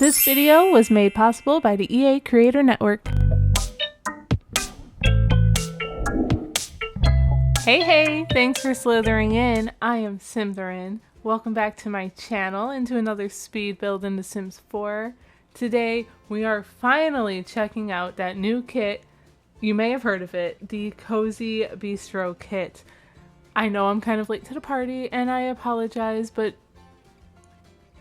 This video was made possible by the EA Creator Network. Hey, thanks for slithering in. I am Symtherin. Welcome back to my channel and to another speed build in The Sims 4. Today, we are finally checking out that new kit. You may have heard of it, the Cozy Bistro Kit. I know I'm kind of late to the party and I apologize, but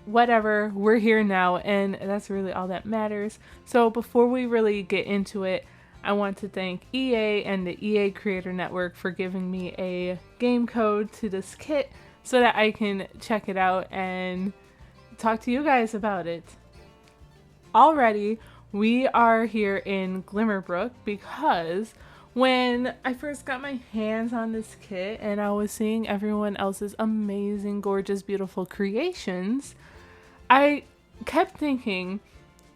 whatever, we're here now and that's really all that matters. So before we really get into it, I want to thank EA and the EA Creator Network for giving me a game code to this kit so that I can check it out and talk to you guys about it. Already, we are here in Glimmerbrook because when I first got my hands on this kit and I was seeing everyone else's amazing, gorgeous, beautiful creations, I kept thinking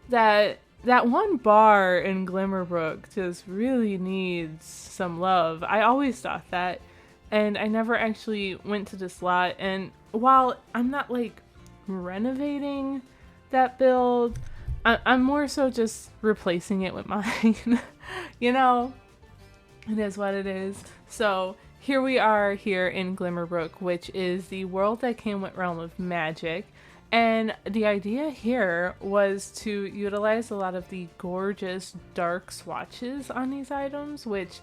that one bar in Glimmerbrook just really needs some love. I always thought that, and I never actually went to this lot. And while I'm not like renovating that build, I'm more so just replacing it with mine. You know, it is what it is. So here we are here in Glimmerbrook, which is the world that came with Realm of Magic. And the idea here was to utilize a lot of the gorgeous dark swatches on these items, which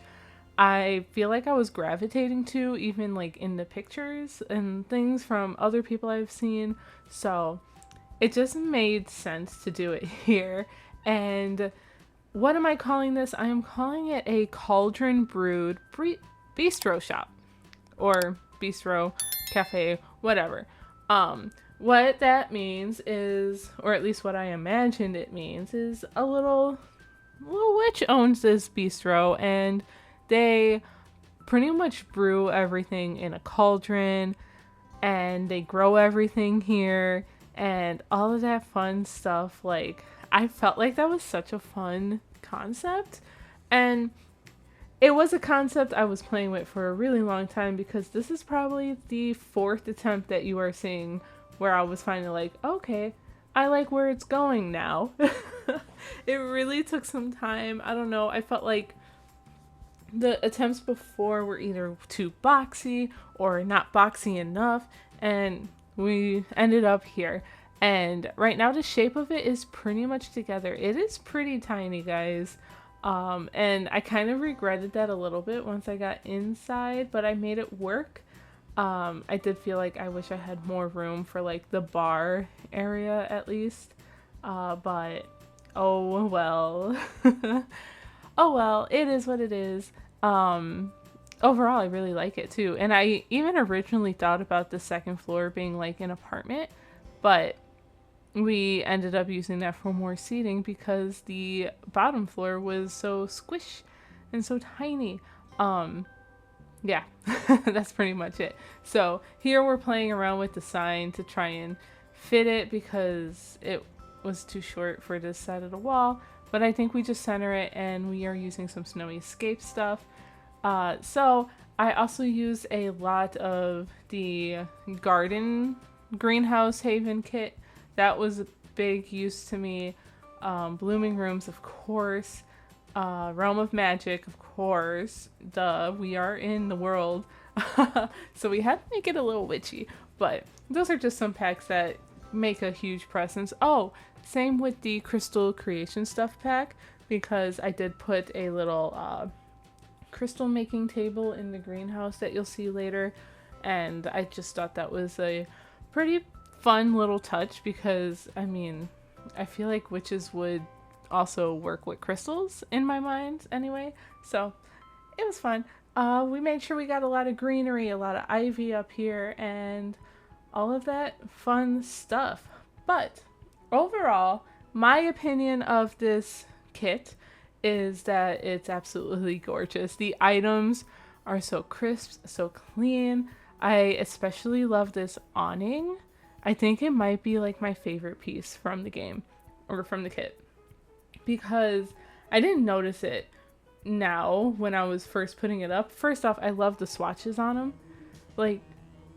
I feel like I was gravitating to even like in the pictures and things from other people I've seen. So it just made sense to do it here. And what am I calling this? I am calling it a Cauldron Brewed Bistro Shop or Bistro Cafe, whatever. What that means is, or at least what I imagined it means, is a little witch owns this bistro and they pretty much brew everything in a cauldron and they grow everything here and all of that fun stuff. Like, I felt like that was such a fun concept, and it was a concept I was playing with for a really long time because this is probably the fourth attempt that you are seeing where I was finally like, okay, I like where it's going now. It really took some time. I don't know. I felt like the attempts before were either too boxy or not boxy enough, and we ended up here. And right now the shape of it is pretty much together. It is pretty tiny, guys. And I kind of regretted that a little bit once I got inside, but I made it work. I did feel like I wish I had more room for like the bar area at least, but oh well. Oh well, it is what it is. Overall I really like it too, and I even originally thought about the second floor being like an apartment, but we ended up using that for more seating because the bottom floor was so squish and so tiny. Yeah, that's pretty much it. So here we're playing around with the sign to try and fit it because it was too short for this side of the wall, but I think we just center it and we are using some Snowy Escape stuff. So I also use a lot of the garden greenhouse haven kit. That was a big use to me. Blooming Rooms, of course. Realm of Magic, of course. Duh, we are in the world. So we had to make it a little witchy. But those are just some packs that make a huge presence. Oh, same with the Crystal Creation Stuff pack, because I did put a little crystal making table in the greenhouse that you'll see later. And I just thought that was a pretty fun little touch because, I mean, I feel like witches would also work with crystals in my mind anyway, so it was fun. We made sure we got a lot of greenery, a lot of ivy up here, and all of that fun stuff. But overall, my opinion of this kit is that it's absolutely gorgeous. The items are so crisp, so clean. I especially love this awning. I think it might be like my favorite piece from the game, or from the kit, because I didn't notice it now when I was first putting it up. First off, I love the swatches on them. Like,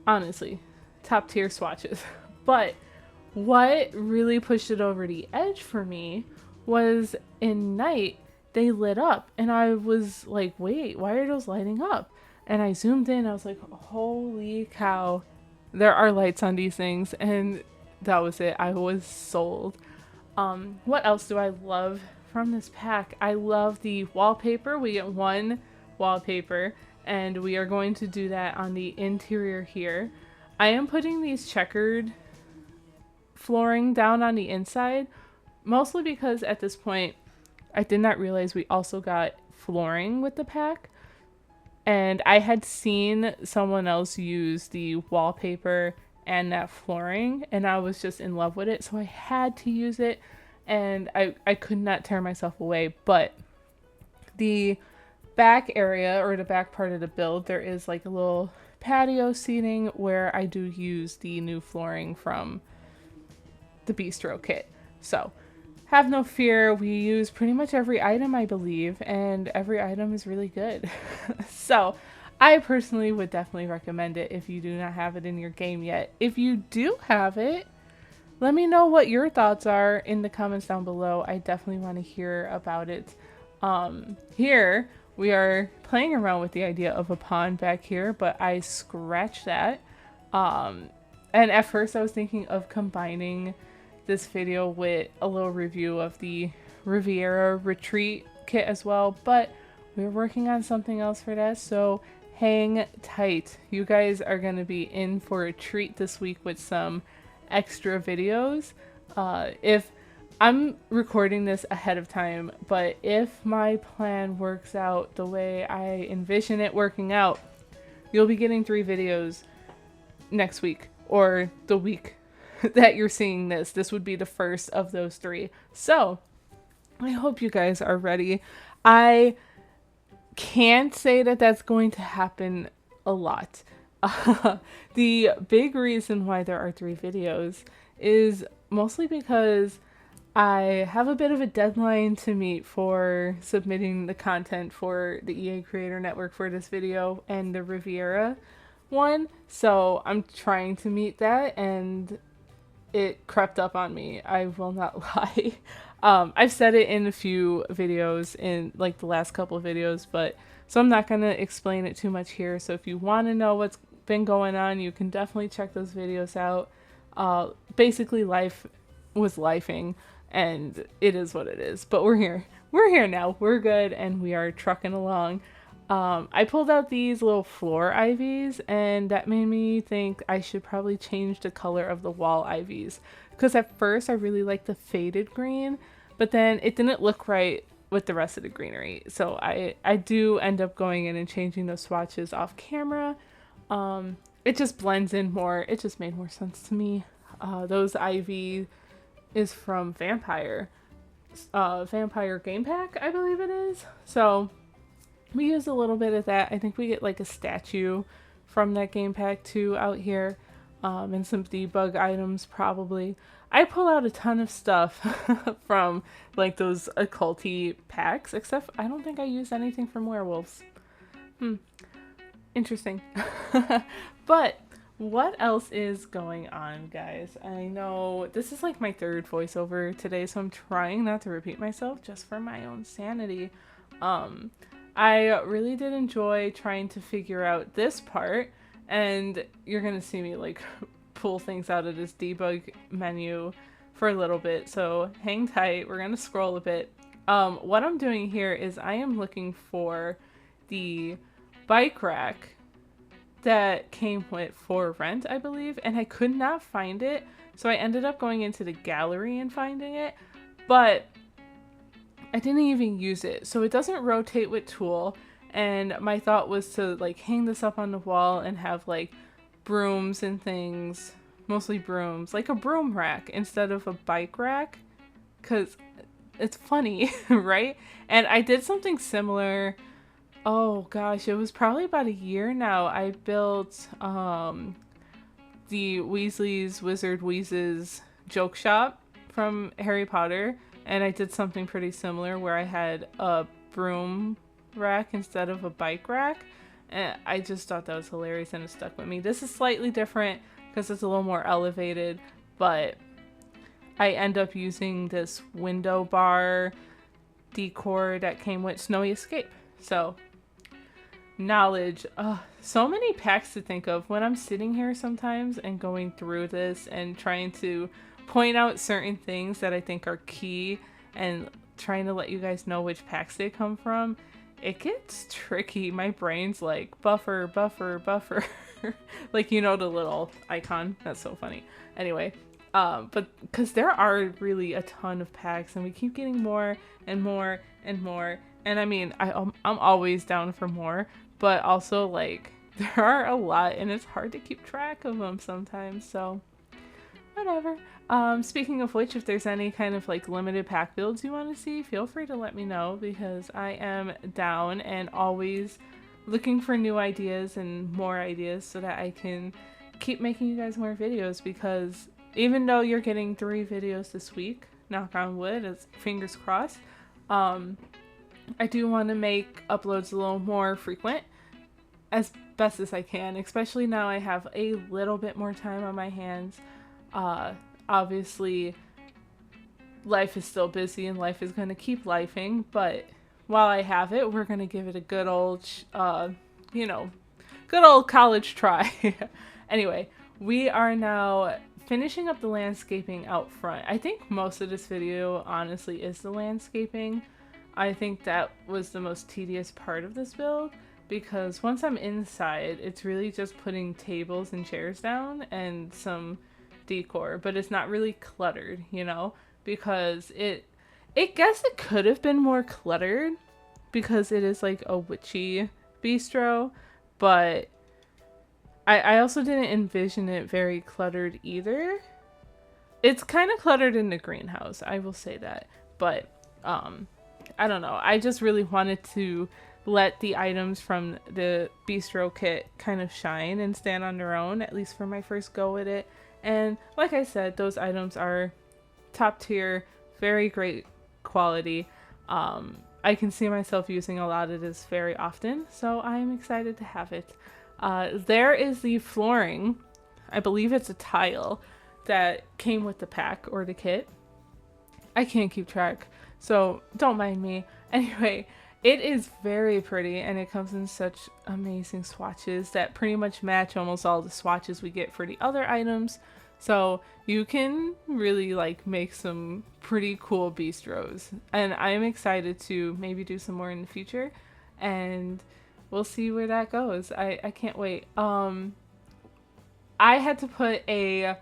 honestly, top tier swatches. But what really pushed it over the edge for me was in night they lit up and I was like, wait, why are those lighting up? And I zoomed in, I was like, holy cow, there are lights on these things. And that was it. I was sold. What else do I love from this pack? I love the wallpaper. We get one wallpaper and we are going to do that on the interior here. I am putting these checkered flooring down on the inside, mostly because at this point I did not realize we also got flooring with the pack. And I had seen someone else use the wallpaper and that flooring, and I was just in love with it, so I had to use it, and I could not tear myself away. But the back area, or the back part of the build, there is like a little patio seating where I do use the new flooring from the Bistro Kit. So have no fear, we use pretty much every item, I believe, and every item is really good. So I personally would definitely recommend it if you do not have it in your game yet. If you do have it, let me know what your thoughts are in the comments down below. I definitely want to hear about it. Here we are playing around with the idea of a pond back here, but I scratched that. And at first I was thinking of combining this video with a little review of the Riverea retreat kit as well, but we're working on something else for that, so hang tight. You guys are going to be in for a treat this week with some extra videos. If I'm recording this ahead of time, but if my plan works out the way I envision it working out, you'll be getting 3 videos next week, or the week that you're seeing this. This would be the first of those 3. So I hope you guys are ready. I can't say that that's going to happen a lot. The big reason why there are 3 videos is mostly because I have a bit of a deadline to meet for submitting the content for the EA Creator Network for this video and the Riverea one. So I'm trying to meet that, and it crept up on me. I will not lie. I've said it in a few videos, in like the last couple of videos, but so I'm not going to explain it too much here. So if you want to know what's been going on, you can definitely check those videos out. Basically life was lifing, and it is what it is, but we're here. We're here now. We're good, and we are trucking along. I pulled out these little floor ivies, and that made me think I should probably change the color of the wall ivies, because at first I really liked the faded green, but then it didn't look right with the rest of the greenery. So I do end up going in and changing those swatches off camera. It just blends in more. It just made more sense to me. Those ivy is from Vampire Game Pack, I believe it is. So we use a little bit of that. I think we get like a statue from that game pack too out here, and some debug items probably. I pull out a ton of stuff from like those occulty packs, except I don't think I used anything from werewolves. Interesting. But what else is going on, guys? I know this is like my 3rd voiceover today, so I'm trying not to repeat myself just for my own sanity. I really did enjoy trying to figure out this part, and you're gonna see me like pull things out of this debug menu for a little bit, so hang tight. We're gonna scroll a bit. What I'm doing here is I am looking for the bike rack that came with for rent, I believe, and I could not find it, so I ended up going into the gallery and finding it, but I didn't even use it. So it doesn't rotate with tool, and my thought was to like hang this up on the wall and have like brooms and things, mostly brooms, like a broom rack instead of a bike rack, because it's funny, right? And I did something similar. Oh gosh, it was probably about a year now. I built the Weasley's Wizard Wheezes joke shop from Harry Potter, and I did something pretty similar where I had a broom rack instead of a bike rack, and I just thought that was hilarious and it stuck with me. This is slightly different because it's a little more elevated, but I end up using this window bar decor that came with Snowy Escape. So, knowledge. So many packs to think of. When I'm sitting here sometimes and going through this and trying to point out certain things that I think are key and trying to let you guys know which packs they come from, it gets tricky. My brain's like, buffer, buffer, buffer. Like, you know, the little icon. That's so funny. Anyway, but because there are really a ton of packs and we keep getting more and more and more. And I mean, I'm always down for more, but also like there are a lot and it's hard to keep track of them sometimes. So whatever. Speaking of which, if there's any kind of like limited pack builds you want to see, feel free to let me know because I am down and always looking for new ideas and more ideas so that I can keep making you guys more videos, because even though you're getting 3 videos this week, knock on wood, as fingers crossed, I do want to make uploads a little more frequent as best as I can, especially now I have a little bit more time on my hands. Obviously, life is still busy and life is going to keep lifing, but while I have it, we're going to give it a good old, good old college try. Anyway, we are now finishing up the landscaping out front. I think most of this video, honestly, is the landscaping. I think that was the most tedious part of this build, because once I'm inside, it's really just putting tables and chairs down and some decor, but it's not really cluttered, you know, because it could have been more cluttered because it is like a witchy bistro, but I also didn't envision it very cluttered either. It's kind of cluttered in the greenhouse, I will say that, but I don't know. I just really wanted to let the items from the bistro kit kind of shine and stand on their own, at least for my first go at it. And like I said, those items are top tier, very great quality. I can see myself using a lot of this very often, so I'm excited to have it. There is the flooring. I believe it's a tile that came with the pack or the kit. I can't keep track, so don't mind me. Anyway, it is very pretty and it comes in such amazing swatches that pretty much match almost all the swatches we get for the other items. So you can really like make some pretty cool bistros, and I'm excited to maybe do some more in the future, and we'll see where that goes. I can't wait. I had to put a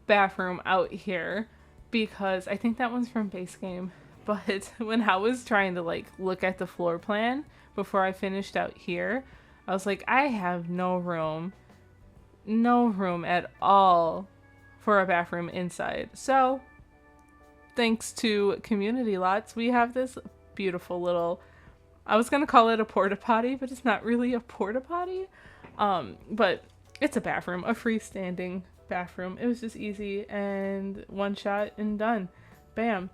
bathroom out here because I think that one's from base game, but when I was trying to like look at the floor plan before I finished out here, I was like, I have no room at all for a bathroom inside. So thanks to community lots, we have this beautiful little, I was gonna call it a porta potty, but it's not really a porta potty, but it's a bathroom, a freestanding bathroom. It was just easy and one shot and done. Bam.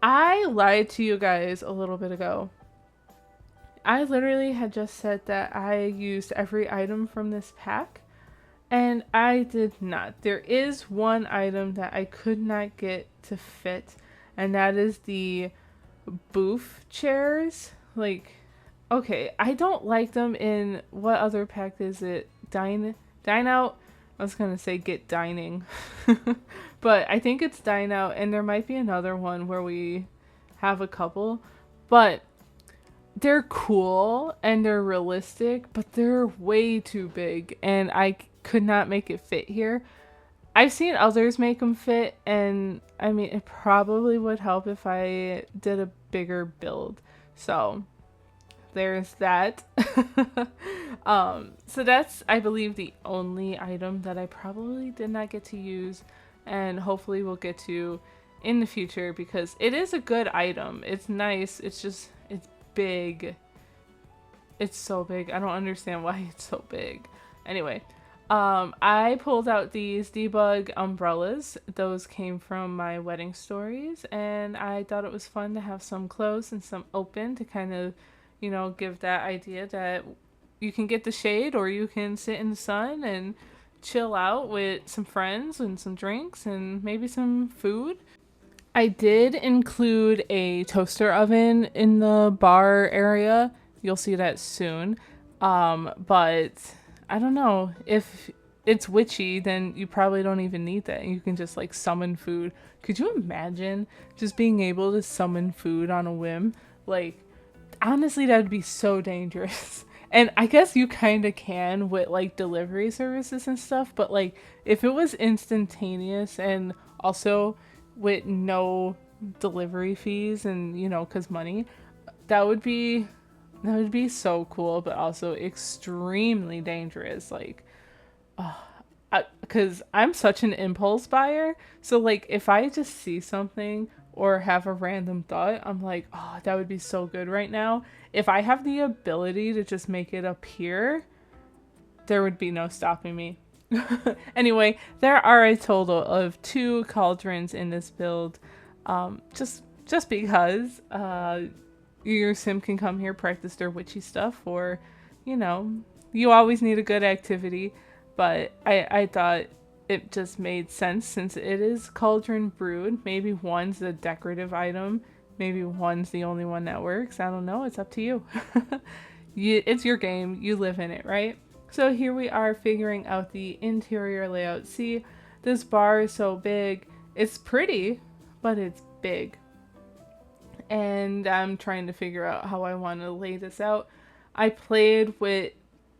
I lied to you guys a little bit ago. I literally had just said that I used every item from this pack, and I did not. There is one item that I could not get to fit, and that is the booth chairs. Like, okay, I don't like them in, what other pack is it? Dine Out? I was gonna say get dining. But I think it's Dine Out, and there might be another one where we have a couple. But they're cool and they're realistic, but they're way too big, and I could not make it fit here. I've seen others make them fit, and I mean, it probably would help if I did a bigger build. So there's that. So that's, I believe, the only item that I probably did not get to use, and hopefully we'll get to in the future, because it is a good item. It's nice. It's just, it's big. It's so big. I don't understand why it's so big. Anyway, I pulled out these debug umbrellas. Those came from my wedding stories, and I thought it was fun to have some closed and some open to kind of, you know, give that idea that you can get the shade or you can sit in the sun and chill out with some friends and some drinks and maybe some food. I did include a toaster oven in the bar area. You'll see that soon. But I don't know. If it's witchy, then you probably don't even need that. You can just like summon food. Could you imagine just being able to summon food on a whim? Like, honestly, that would be so dangerous. And I guess you kind of can with like delivery services and stuff, but like if it was instantaneous and also with no delivery fees and cuz money, that would be so cool, but also extremely dangerous. Like, because I'm such an impulse buyer. So, like, if I just see something or have a random thought, I'm like, oh, that would be so good right now. If I have the ability to just make it appear, there would be no stopping me. Anyway, there are a total of 2 cauldrons in this build. Just because your sim can come here, practice their witchy stuff, or, you always need a good activity. But I thought it just made sense since it is Cauldron Brewed. Maybe one's a decorative item. Maybe one's the only one that works. I don't know. It's up to you. It's your game. You live in it, right? So here we are figuring out the interior layout. See, this bar is so big. It's pretty, but it's big. And I'm trying to figure out how I want to lay this out. I played with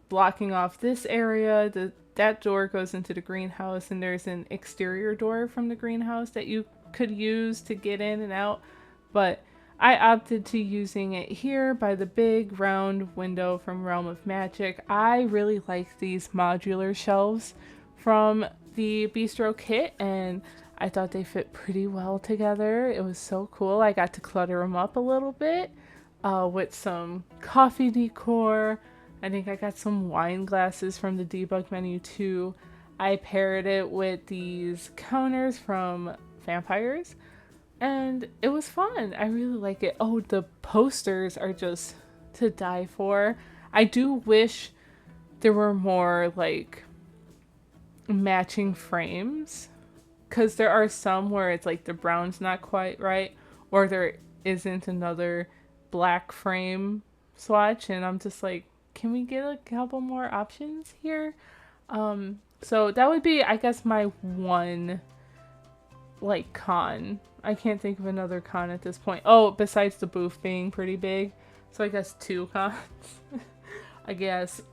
blocking off this area. That door goes into the greenhouse, and there's an exterior door from the greenhouse that you could use to get in and out. But I opted to using it here by the big round window from Realm of Magic. I really like these modular shelves from the Bistro Kit, and I thought they fit pretty well together. It was so cool. I got to clutter them up a little bit with some coffee decor. I think I got some wine glasses from the debug menu too. I paired it with these counters from Vampires, and it was fun. I really like it. Oh, the posters are just to die for. I do wish there were more like matching frames, because there are some where it's like the brown's not quite right, or there isn't another black frame swatch, and I'm just like, can we get a couple more options here? So that would be, I guess, my one like con. I can't think of another con at this point. Oh, besides the booth being pretty big. So I guess 2 cons. I guess.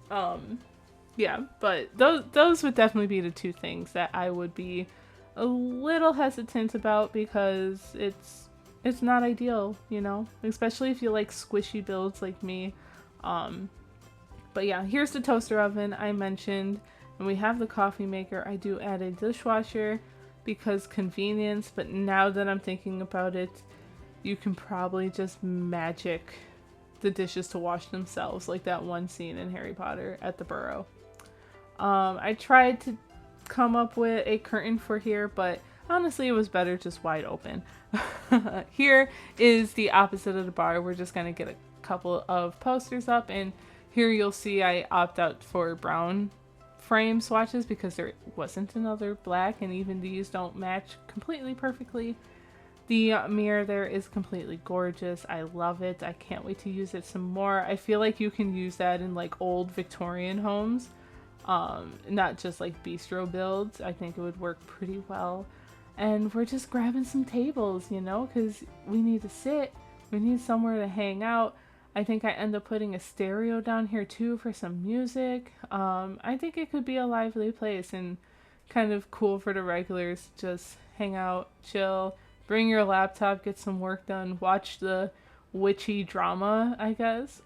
Yeah, but those would definitely be the 2 things that I would be a little hesitant about, because it's not ideal, especially if you like squishy builds like me. But yeah, here's the toaster oven I mentioned, and we have the coffee maker. I do add a dishwasher because convenience, but now that I'm thinking about it, you can probably just magic the dishes to wash themselves, like that one scene in Harry Potter at the Burrow. I tried to come up with a curtain for here, but honestly it was better just wide open. Here is the opposite of the bar. We're just gonna get a couple of posters up, and here you'll see I opt out for brown frame swatches because there wasn't another black, and even these don't match completely perfectly. The mirror there is completely gorgeous. I love it. I can't wait to use it some more. I feel like you can use that in like old Victorian homes, not just like bistro builds. I think it would work pretty well. And we're just grabbing some tables, because we need to sit. We need somewhere to hang out. I think I end up putting a stereo down here too for some music. I think it could be a lively place and kind of cool for the regulars. Just hang out, chill, bring your laptop, get some work done, watch the witchy drama, I guess.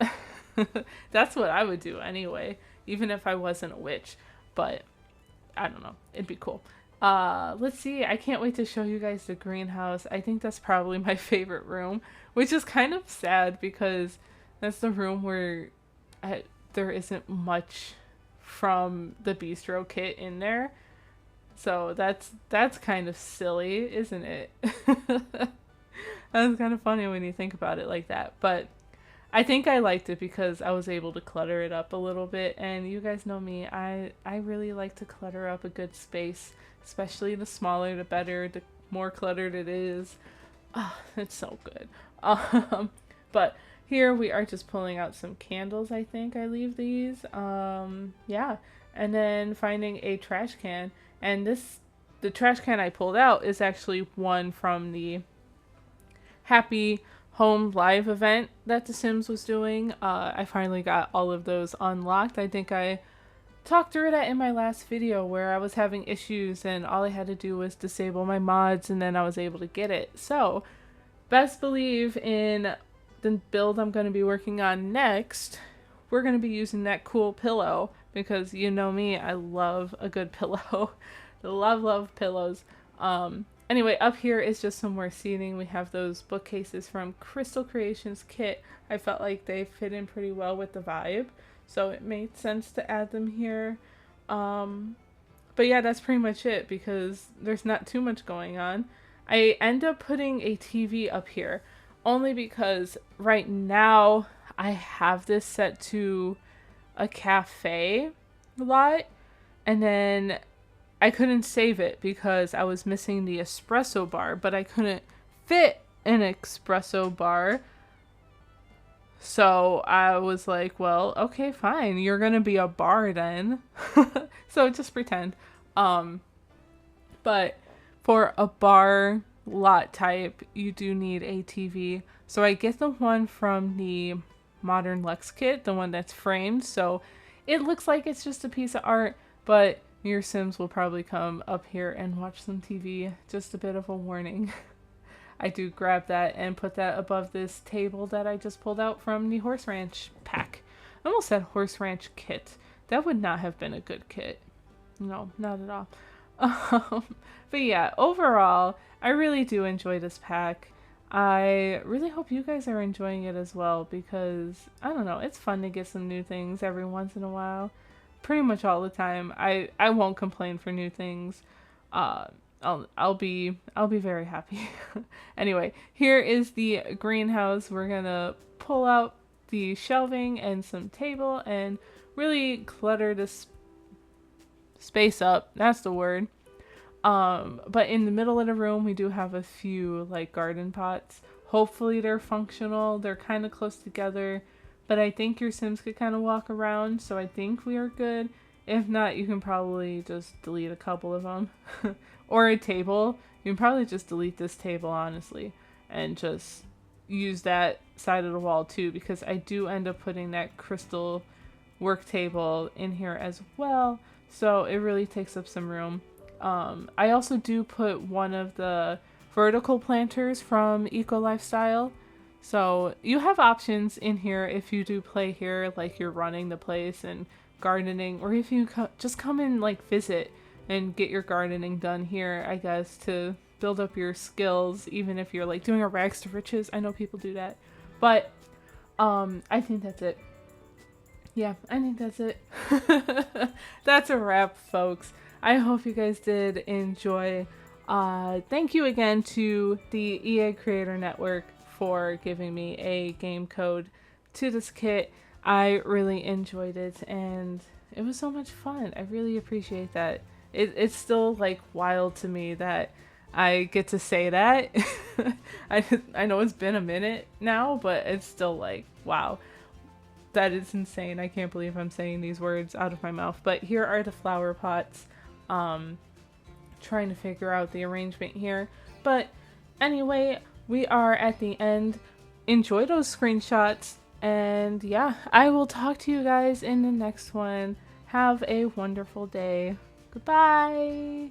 That's what I would do anyway, even if I wasn't a witch. But I don't know, it'd be cool. Let's see. I can't wait to show you guys the greenhouse. I think that's probably my favorite room, which is kind of sad because that's the room where there isn't much from the Bistro Kit in there. So that's kind of silly, isn't it? That's kind of funny when you think about it like that. But I think I liked it because I was able to clutter it up a little bit, and you guys know me, I really like to clutter up a good space, especially the smaller the better, the more cluttered it is. Oh, it's so good. But here we are just pulling out some candles, I think I leave these. Yeah. And then finding a trash can. And the trash can I pulled out is actually one from the Happy Home Live event that The Sims was doing. I finally got all of those unlocked. I think I talked through that in my last video where I was having issues and all I had to do was disable my mods and then I was able to get it. So best believe in the build I'm going to be working on next, we're going to be using that cool pillow because you know me, I love a good pillow. love pillows. Anyway, up here is just some more seating. We have those bookcases from Crystal Creations Kit. I felt like they fit in pretty well with the vibe, so it made sense to add them here. But yeah, that's pretty much it because there's not too much going on. I end up putting a TV up here only because right now I have this set to a cafe lot, and then I couldn't save it because I was missing the espresso bar, but I couldn't fit an espresso bar. So I was like, well, okay, fine. You're going to be a bar then. So just pretend. But for a bar lot type, you do need a TV. So I get the one from the Modern Lux kit, the one that's framed. So it looks like it's just a piece of art, but your Sims will probably come up here and watch some TV. Just a bit of a warning. I do grab that and put that above this table that I just pulled out from the Horse Ranch pack. I almost said Horse Ranch kit. That would not have been a good kit. No, not at all. But yeah, overall, I really do enjoy this pack. I really hope you guys are enjoying it as well because, I don't know, it's fun to get some new things every once in a while. Pretty much all the time. I won't complain for new things. I'll be very happy. Anyway, here is the greenhouse. We're gonna pull out the shelving and some table and really clutter this space up. That's the word. But in the middle of the room, we do have a few like garden pots. Hopefully they're functional. They're kind of close together, but I think your Sims could kind of walk around, so I think we are good. If not, you can probably just delete a couple of them. Or a table. You can probably just delete this table, honestly, and just use that side of the wall too, because I do end up putting that crystal work table in here as well, so it really takes up some room. I also do put one of the vertical planters from Eco Lifestyle. So you have options in here if you do play here, like you're running the place and gardening, or if you just come and like visit and get your gardening done here, I guess, to build up your skills, even if you're like doing a rags to riches. I know people do that. But I think that's it. Yeah, I think that's it. That's a wrap, folks. I hope you guys did enjoy. Thank you again to the EA Creator Network for giving me a game code to this kit. I really enjoyed it and it was so much fun. I really appreciate that. It's still like wild to me that I get to say that. I know it's been a minute now, but it's still like, wow, that is insane. I can't believe I'm saying these words out of my mouth. But here are the flower pots. Trying to figure out the arrangement here. But anyway, we are at the end. Enjoy those screenshots. And yeah, I will talk to you guys in the next one. Have a wonderful day. Goodbye.